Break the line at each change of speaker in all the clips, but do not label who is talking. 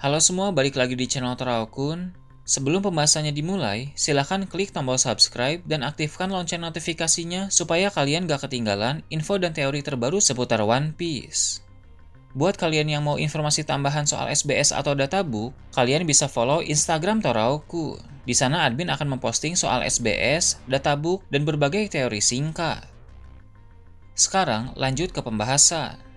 Halo semua, balik lagi di channel Teraokun. Sebelum pembahasannya dimulai, silahkan klik tombol subscribe dan aktifkan lonceng notifikasinya supaya kalian gak ketinggalan info dan teori terbaru seputar One Piece. Buat kalian yang mau informasi tambahan soal SBS atau databook, kalian bisa follow Instagram Teraokun. Di sana admin akan memposting soal SBS, databook, dan berbagai teori singkat. Sekarang lanjut ke pembahasan.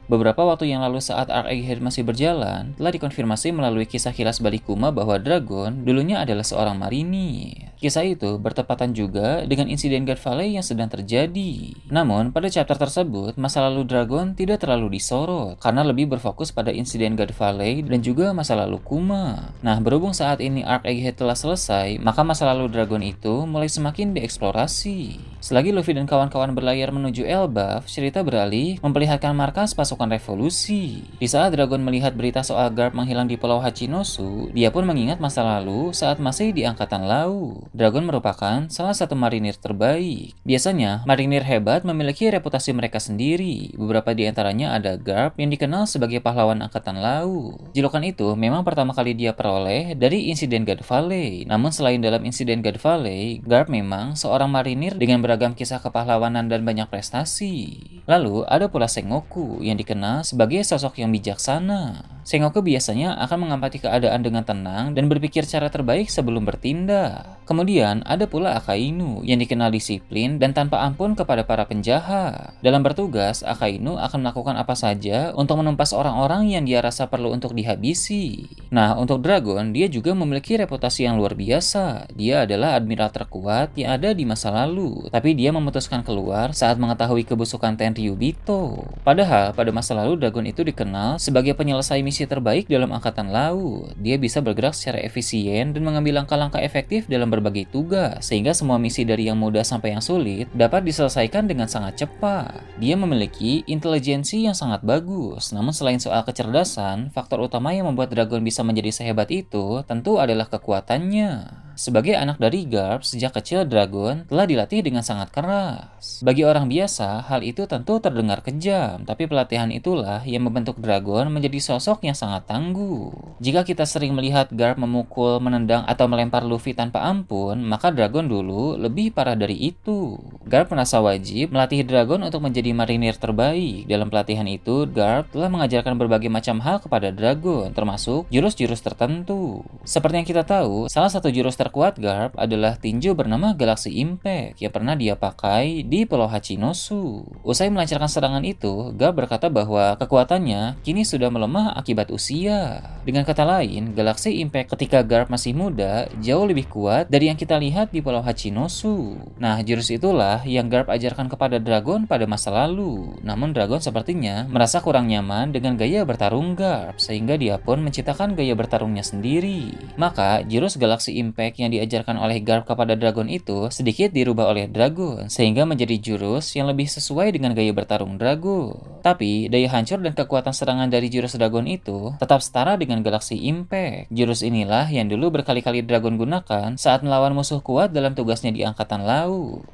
Beberapa waktu yang lalu saat Arc Egghead masih berjalan, telah dikonfirmasi melalui kisah kilas balik Kuma bahwa Dragon dulunya adalah seorang marinir. Kisah itu bertepatan juga dengan insiden God Valley yang sedang terjadi. Namun, pada chapter tersebut, masa lalu Dragon tidak terlalu disorot, karena lebih berfokus pada insiden God Valley dan juga masa lalu Kuma. Nah, berhubung saat ini Arc Egghead telah selesai, maka masa lalu Dragon itu mulai semakin dieksplorasi. Selagi Luffy dan kawan-kawan berlayar menuju Elbaf, cerita beralih memperlihatkan markas pasukan revolusi. Di saat Dragon melihat berita soal Garp menghilang di Pulau Hachinosu, dia pun mengingat masa lalu saat masih di Angkatan Laut. Dragon merupakan salah satu marinir terbaik. Biasanya, marinir hebat memiliki reputasi mereka sendiri. Beberapa di antaranya ada Garp yang dikenal sebagai pahlawan Angkatan Laut. Julukan itu memang pertama kali dia peroleh dari insiden God Valley. Namun selain dalam insiden God Valley, Garp memang seorang marinir dengan beragam kisah kepahlawanan dan banyak prestasi. Lalu ada pula Sengoku yang dikenal sebagai sosok yang bijaksana. Sengoku biasanya akan mengamati keadaan dengan tenang dan berpikir cara terbaik sebelum bertindak. Kemudian ada pula Akainu yang dikenal disiplin dan tanpa ampun kepada para penjahat. Dalam bertugas, Akainu akan melakukan apa saja untuk menumpas orang-orang yang dia rasa perlu untuk dihabisi. Nah, untuk Dragon, dia juga memiliki reputasi yang luar biasa. Dia adalah admiral terkuat yang ada di masa lalu, tapi dia memutuskan keluar saat mengetahui kebusukan Tenryubito. Padahal, pada masa lalu Dragon itu dikenal sebagai penyelesai misi terbaik dalam Angkatan Laut. Dia bisa bergerak secara efisien dan mengambil langkah-langkah efektif dalam berbagai tugas, sehingga semua misi dari yang mudah sampai yang sulit dapat diselesaikan dengan sangat cepat. Dia memiliki intelijensi yang sangat bagus, namun selain soal kecerdasan, faktor utama yang membuat Dragon bisa menjadi sehebat itu tentu adalah kekuatannya. Sebagai anak dari Garp, sejak kecil Dragon telah dilatih dengan sangat keras. Bagi orang biasa, hal itu tentu terdengar kejam, tapi pelatihan itulah yang membentuk Dragon menjadi sosok yang sangat tangguh. Jika kita sering melihat Garp memukul, menendang, atau melempar Luffy tanpa ampun, maka Dragon dulu lebih parah dari itu. Garp merasa wajib melatih Dragon untuk menjadi marinir terbaik. Dalam pelatihan itu, Garp telah mengajarkan berbagai macam hal kepada Dragon, termasuk jurus-jurus tertentu. Seperti yang kita tahu, salah satu jurus terkuat Garp adalah tinju bernama Galaxy Impact yang pernah dia pakai di Pulau Hachinosu. Usai melancarkan serangan itu, Garp berkata bahwa kekuatannya kini sudah melemah akibat usia. Dengan kata lain, Galaxy Impact ketika Garp masih muda jauh lebih kuat dari yang kita lihat di Pulau Hachinosu. Nah, jurus itulah yang Garp ajarkan kepada Dragon pada masa lalu. Namun Dragon sepertinya merasa kurang nyaman dengan gaya bertarung Garp, sehingga dia pun menciptakan gaya bertarungnya sendiri. Maka, jurus Galaxy Impact yang diajarkan oleh Garp kepada Dragon itu sedikit dirubah oleh Dragon, sehingga menjadi jurus yang lebih sesuai dengan gaya bertarung Dragon. Tapi, daya hancur dan kekuatan serangan dari jurus Dragon itu tetap setara dengan Galaxy Impact. Jurus inilah yang dulu berkali-kali Dragon gunakan saat melawan musuh kuat dalam tugasnya di Angkatan Laut.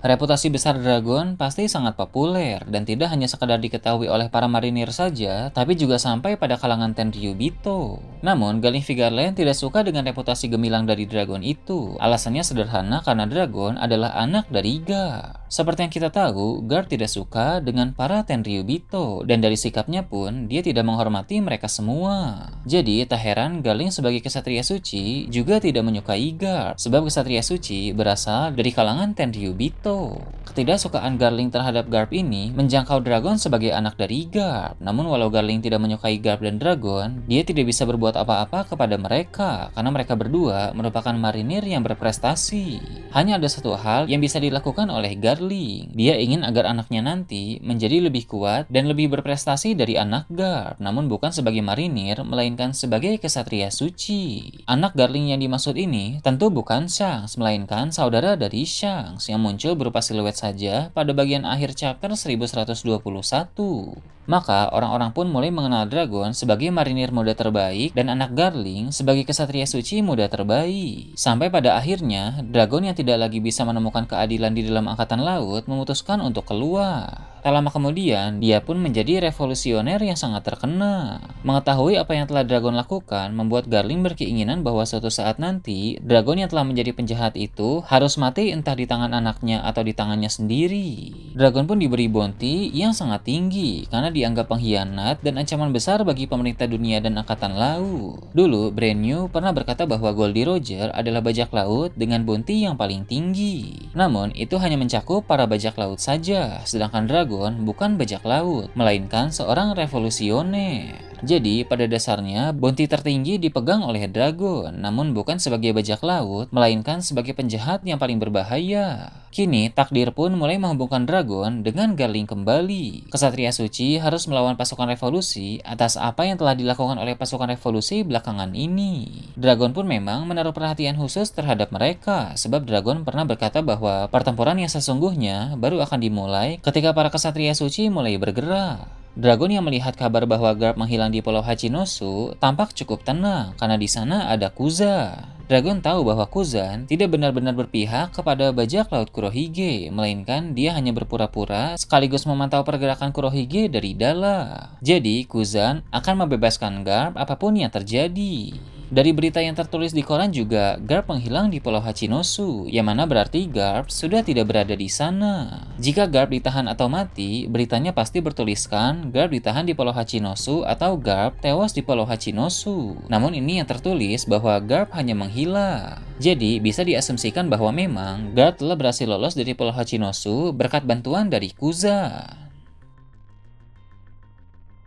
Reputasi besar Dragon pasti sangat populer dan tidak hanya sekadar diketahui oleh para marinir saja, tapi juga sampai pada kalangan Tenryubito. Namun, Galih Vigarland tidak suka dengan reputasi gemilang dari Dragon itu. Alasannya sederhana karena Dragon adalah anak dari Garp. Seperti yang kita tahu, Garp tidak suka dengan para Tenryubito, dan dari sikapnya pun dia tidak menghormati mereka semua. Jadi, tak heran Galing sebagai kesatria suci juga tidak menyukai Garp, sebab kesatria suci berasal dari kalangan Tenryubito. Ketidaksukaan Garling terhadap Garp ini menjangkau Dragon sebagai anak dari Garp. Namun walau Garling tidak menyukai Garp dan Dragon, dia tidak bisa berbuat apa-apa kepada mereka karena mereka berdua merupakan marinir yang berprestasi. Hanya ada satu hal yang bisa dilakukan oleh Garling. Dia ingin agar anaknya nanti menjadi lebih kuat dan lebih berprestasi dari anak Garp, namun bukan sebagai marinir, melainkan sebagai kesatria suci. Anak Garling yang dimaksud ini tentu bukan Shanks, melainkan saudara dari Shanks yang muncul berupa siluet saja pada bagian akhir chapter 1121. Maka orang-orang pun mulai mengenal Dragon sebagai marinir muda terbaik dan anak Garling sebagai kesatria suci muda terbaik. Sampai pada akhirnya, Dragon yang tidak lagi bisa menemukan keadilan di dalam Angkatan Laut memutuskan untuk keluar. Tak lama kemudian, dia pun menjadi revolusioner yang sangat terkenal. Mengetahui apa yang telah Dragon lakukan, membuat Garling berkeinginan bahwa suatu saat nanti, Dragon yang telah menjadi penjahat itu harus mati entah di tangan anaknya atau di tangannya sendiri. Dragon pun diberi bounty yang sangat tinggi karena dianggap pengkhianat dan ancaman besar bagi pemerintah dunia dan angkatan laut. Dulu, Brand New pernah berkata bahwa Goldie Roger adalah bajak laut dengan bounty yang paling tinggi. Namun, itu hanya mencakup para bajak laut saja, sedangkan Dragon bukan bajak laut, melainkan seorang revolusioner. Jadi, pada dasarnya, bounty tertinggi dipegang oleh Dragon, namun bukan sebagai bajak laut, melainkan sebagai penjahat yang paling berbahaya. Kini, takdir pun mulai menghubungkan Dragon dengan Garling kembali. Kesatria suci harus melawan pasukan revolusi atas apa yang telah dilakukan oleh pasukan revolusi belakangan ini. Dragon pun memang menaruh perhatian khusus terhadap mereka, sebab Dragon pernah berkata bahwa pertempuran yang sesungguhnya baru akan dimulai ketika para kesatria suci mulai bergerak. Dragon yang melihat kabar bahwa Garp menghilang di Pulau Hachinosu tampak cukup tenang karena di sana ada Kuza. Dragon tahu bahwa Kuzan tidak benar-benar berpihak kepada bajak laut Kurohige, melainkan dia hanya berpura-pura sekaligus memantau pergerakan Kurohige dari dalam. Jadi, Kuzan akan membebaskan Garp apapun yang terjadi. Dari berita yang tertulis di koran juga, Garp menghilang di Pulau Hachinosu, yang mana berarti Garp sudah tidak berada di sana. Jika Garp ditahan atau mati, beritanya pasti bertuliskan Garp ditahan di Pulau Hachinosu atau Garp tewas di Pulau Hachinosu. Namun ini yang tertulis bahwa Garp hanya menghilang. Jadi bisa diasumsikan bahwa memang Garp telah berhasil lolos dari Pulau Hachinosu berkat bantuan dari Kuza.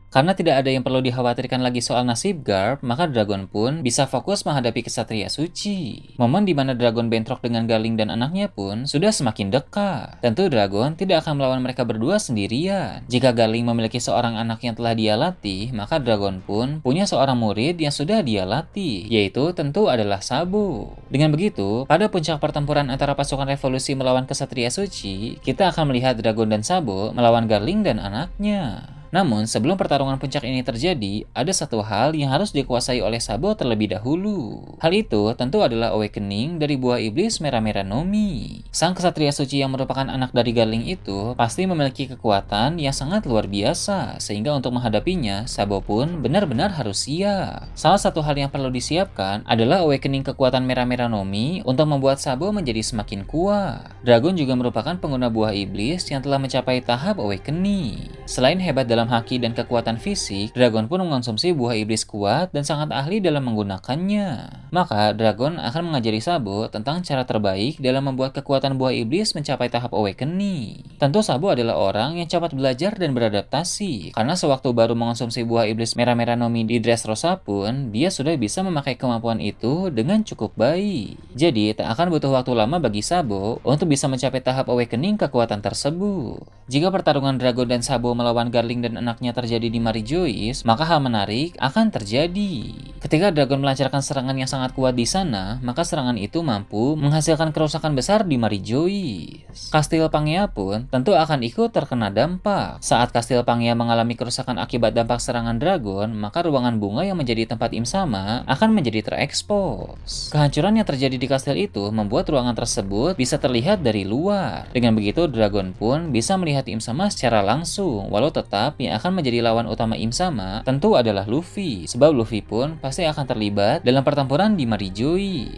Karena tidak ada yang perlu dikhawatirkan lagi soal nasib Garp, maka Dragon pun bisa fokus menghadapi kesatria suci. Momen di mana Dragon bentrok dengan Garling dan anaknya pun sudah semakin dekat. Tentu Dragon tidak akan melawan mereka berdua sendirian. Jika Garling memiliki seorang anak yang telah dia latih, maka Dragon pun punya seorang murid yang sudah dia latih, yaitu tentu adalah Sabo. Dengan begitu, pada puncak pertempuran antara pasukan revolusi melawan kesatria suci, kita akan melihat Dragon dan Sabo melawan Garling dan anaknya. Namun, sebelum pertarungan puncak ini terjadi, ada satu hal yang harus dikuasai oleh Sabo terlebih dahulu. Hal itu tentu adalah awakening dari buah iblis merah-merah Nomi. Sang kesatria suci yang merupakan anak dari Garling itu pasti memiliki kekuatan yang sangat luar biasa, sehingga untuk menghadapinya, Sabo pun benar-benar harus siap. Salah satu hal yang perlu disiapkan adalah awakening kekuatan merah-merah Nomi untuk membuat Sabo menjadi semakin kuat. Dragon juga merupakan pengguna buah iblis yang telah mencapai tahap awakening. Selain hebat dalam haki dan kekuatan fisik, Dragon pun mengonsumsi buah iblis kuat dan sangat ahli dalam menggunakannya. Maka, Dragon akan mengajari Sabo tentang cara terbaik dalam membuat kekuatan buah iblis mencapai tahap awakening. Tentu Sabo adalah orang yang cepat belajar dan beradaptasi, karena sewaktu baru mengonsumsi buah iblis merah-merah Nomi di Dressrosa pun, dia sudah bisa memakai kemampuan itu dengan cukup baik. Jadi, tak akan butuh waktu lama bagi Sabo untuk bisa mencapai tahap awakening kekuatan tersebut. Jika pertarungan Dragon dan Sabo melawan Garling dan anaknya terjadi di Marijois, maka hal menarik akan terjadi. Ketika Dragon melancarkan serangan yang sangat kuat di sana, maka serangan itu mampu menghasilkan kerusakan besar di Marijois. Kastil Pangea pun tentu akan ikut terkena dampak. Saat Kastil Pangea mengalami kerusakan akibat dampak serangan Dragon, maka ruangan bunga yang menjadi tempat Imsama akan menjadi terekspos. Kehancuran yang terjadi di kastil itu membuat ruangan tersebut bisa terlihat dari luar. Dengan begitu, Dragon pun bisa melihat Imsama secara langsung, walau tetap yang akan menjadi lawan utama Imsama tentu adalah Luffy, sebab Luffy pun pasti akan terlibat dalam pertempuran di Marijois.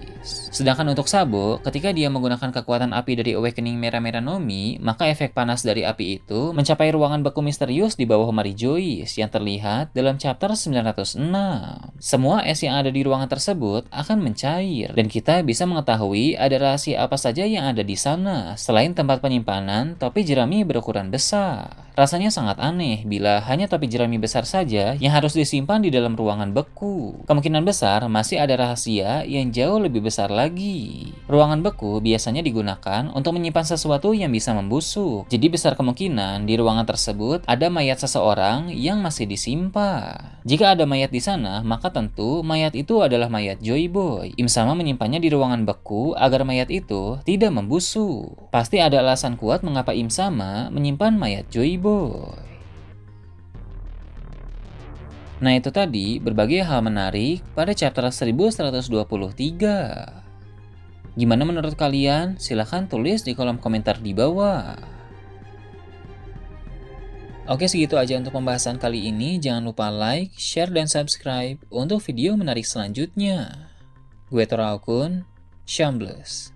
Sedangkan untuk Sabo, ketika dia menggunakan kekuatan api dari Awakening Merah-Merah Nomi, maka efek panas dari api itu mencapai ruangan beku misterius di bawah Marijois yang terlihat dalam chapter 906. Semua es yang ada di ruangan tersebut akan mencair, dan kita bisa mengetahui ada rahasia apa saja yang ada di sana, selain tempat penyimpanan topi jerami berukuran besar. Rasanya sangat aneh bila hanya topi jerami besar saja yang harus disimpan di dalam ruangan beku. Kemungkinan besar masih ada rahasia yang jauh lebih besar lagi. Ruangan beku biasanya digunakan untuk menyimpan sesuatu yang bisa membusuk. Jadi besar kemungkinan di ruangan tersebut ada mayat seseorang yang masih disimpan. Jika ada mayat di sana, maka tentu mayat itu adalah mayat Joy Boy. Imsama menyimpannya di ruangan beku agar mayat itu tidak membusuk. Pasti ada alasan kuat mengapa Imsama menyimpan mayat Joy Boy. Nah, itu tadi berbagai hal menarik pada chapter 1123. Gimana menurut kalian? Silahkan tulis di kolom komentar di bawah. Oke, segitu aja untuk pembahasan kali ini. Jangan lupa like, share, dan subscribe untuk video menarik selanjutnya. Gue Tora Okun, Shambles.